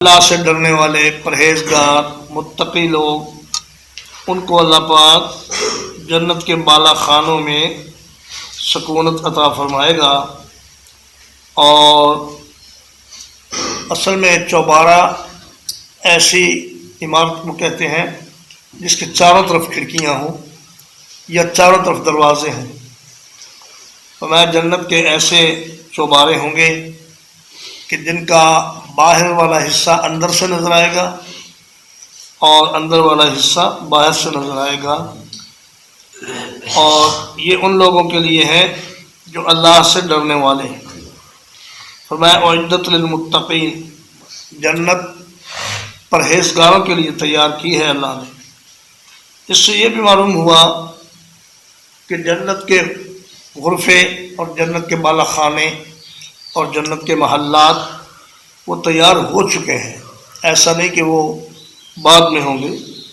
اللہ سے ڈرنے والے پرہیزگار متقی لوگ، ان کو اللہ پاک جنت کے بالا خانوں میں سکونت عطا فرمائے گا۔ اور اصل میں چوبارہ ایسی عمارت کو کہتے ہیں جس کے چاروں طرف کھڑکیاں ہوں یا چاروں طرف دروازے ہوں۔ فرمایا جنت کے ایسے چوبارے ہوں گے کہ جن کا باہر والا حصہ اندر سے نظر آئے گا اور اندر والا حصہ باہر سے نظر آئے گا، اور یہ ان لوگوں کے لیے ہے جو اللہ سے ڈرنے والے ہیں۔ فرمایا اعدت للمتقین، جنت پرہیزگاروں کے لیے تیار کی ہے اللہ نے۔ اس سے یہ بھی معلوم ہوا کہ جنت کے غرفے اور جنت کے بالا خانے اور جنت کے محلات وہ تیار ہو چکے ہیں، ایسا نہیں کہ وہ بعد میں ہوں گے۔